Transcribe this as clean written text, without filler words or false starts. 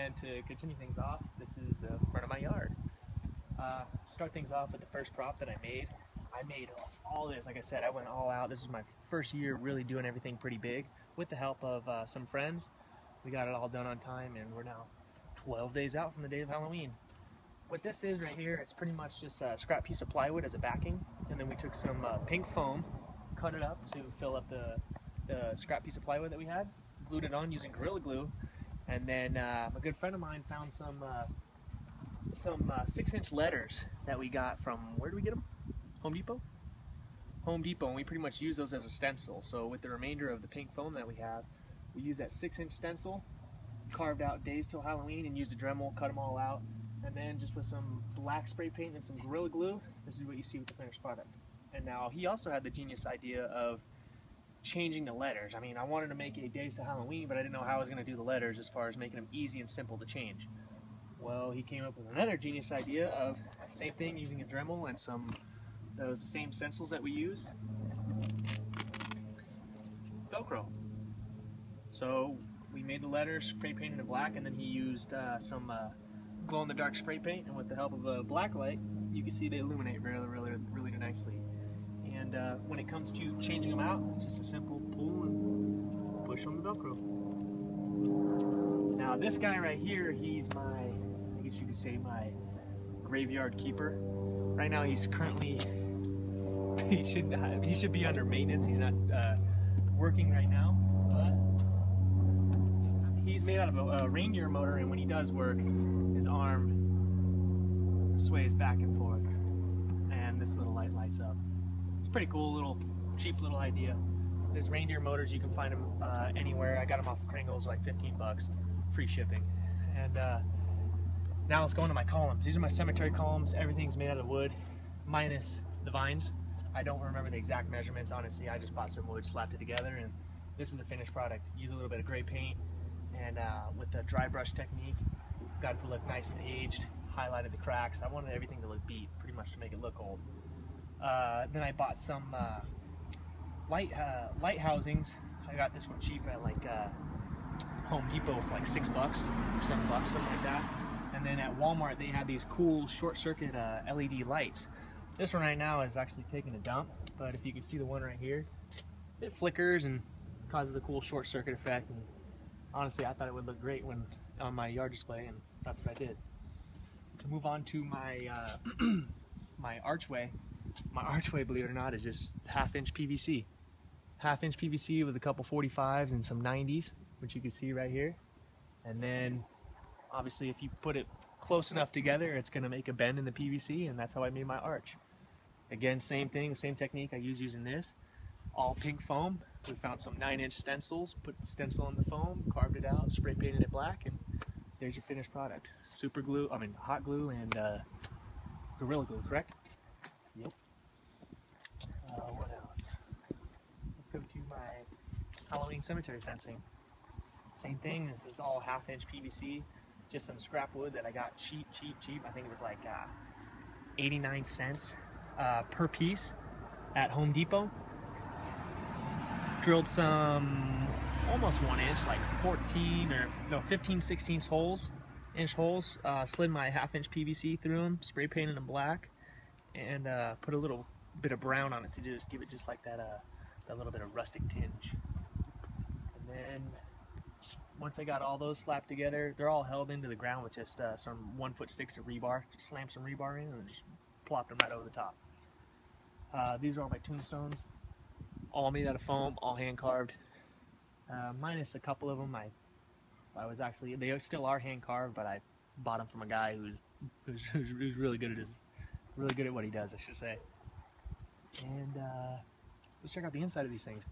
And to continue things off, this is the front of my yard. Start things off with the first prop that I made. I made all this, like I said, I went all out. This is my first year really doing everything pretty big with the help of some friends. We got it all done on time, and we're now 12 days out from the day of Halloween. What this is right here, it's pretty much just a scrap piece of plywood as a backing, and then we took some pink foam, cut it up to fill up the scrap piece of plywood that we had, glued it on using Gorilla Glue, and then a good friend of mine found some 6-inch letters that we got from, where did we get them? Home Depot? Home Depot, and we pretty much use those as a stencil. So with the remainder of the pink foam that we have, we use that 6-inch stencil, carved out days till Halloween, and used a Dremel, cut them all out, and then just with some black spray paint and some Gorilla Glue, this is what you see with the finished product. And now he also had the genius idea of changing the letters. I mean, I wanted to make a days to Halloween, but I didn't know how I was going to do the letters as far as making them easy and simple to change. Well, he came up with another genius idea of same thing, using a Dremel and some those same stencils that we use, Velcro. So we made the letters, spray painted in black, and then he used some glow-in-the-dark spray paint, and with the help of a black light, you can see they illuminate really nicely. And when it comes to changing them out, it's just a simple pull and push on the Velcro. Now this guy right here, he's my, I guess you could say, my graveyard keeper. Right now he's currently, he should be under maintenance. He's not working right now, but he's made out of a reindeer motor, and when he does work, his arm sways back and forth, and this little light lights up. It's pretty cool, little cheap little idea. These reindeer motors, you can find them anywhere. I got them off of Kringles, like 15 bucks, free shipping. And now let's go into my columns. These are my cemetery columns. Everything's made out of wood, minus the vines. I don't remember the exact measurements, honestly. I just bought some wood, slapped it together, and this is the finished product. Use a little bit of gray paint, and with the dry brush technique, got it to look nice and aged, highlighted the cracks. I wanted everything to look beat, pretty much to make it look old. Then I bought some light housings. I got this one cheap at like Home Depot for like $6 or $7, something like that. And then at Walmart they had these cool short circuit LED lights. This one right now is actually taking a dump, but if you can see the one right here, it flickers and causes a cool short circuit effect. And honestly, I thought it would look great when on my yard display, and that's what I did. To move on to my my archway. My archway, believe it or not, is just half-inch PVC. Half-inch PVC with a couple 45s and some 90s, which you can see right here. And then, obviously, if you put it close enough together, it's going to make a bend in the PVC, and that's how I made my arch. Again, same thing, same technique I use using this. All pink foam. We found some 9-inch stencils, put the stencil on the foam, carved it out, spray painted it black, and there's your finished product. Super glue, hot glue and Gorilla Glue, correct? Yep. What else? Let's go to my Halloween cemetery fencing. Same thing, this is all half-inch PVC, just some scrap wood that I got cheap. I think it was like 89 cents per piece at Home Depot. Drilled some almost 1 inch, like 15/16 holes, slid my half-inch PVC through them, spray painted them black, and put a little bit of brown on it to just give it just like that little bit of rustic tinge. And then once I got all those slapped together, they're all held into the ground with just some 1-foot sticks of rebar. Just slam some rebar in and just plopped them right over the top. These are all my tombstones, all made out of foam, all hand carved, minus a couple of them. I was actually, they still are hand carved, but I bought them from a guy who's really good at what he does, I should say. And let's check out the inside of these things.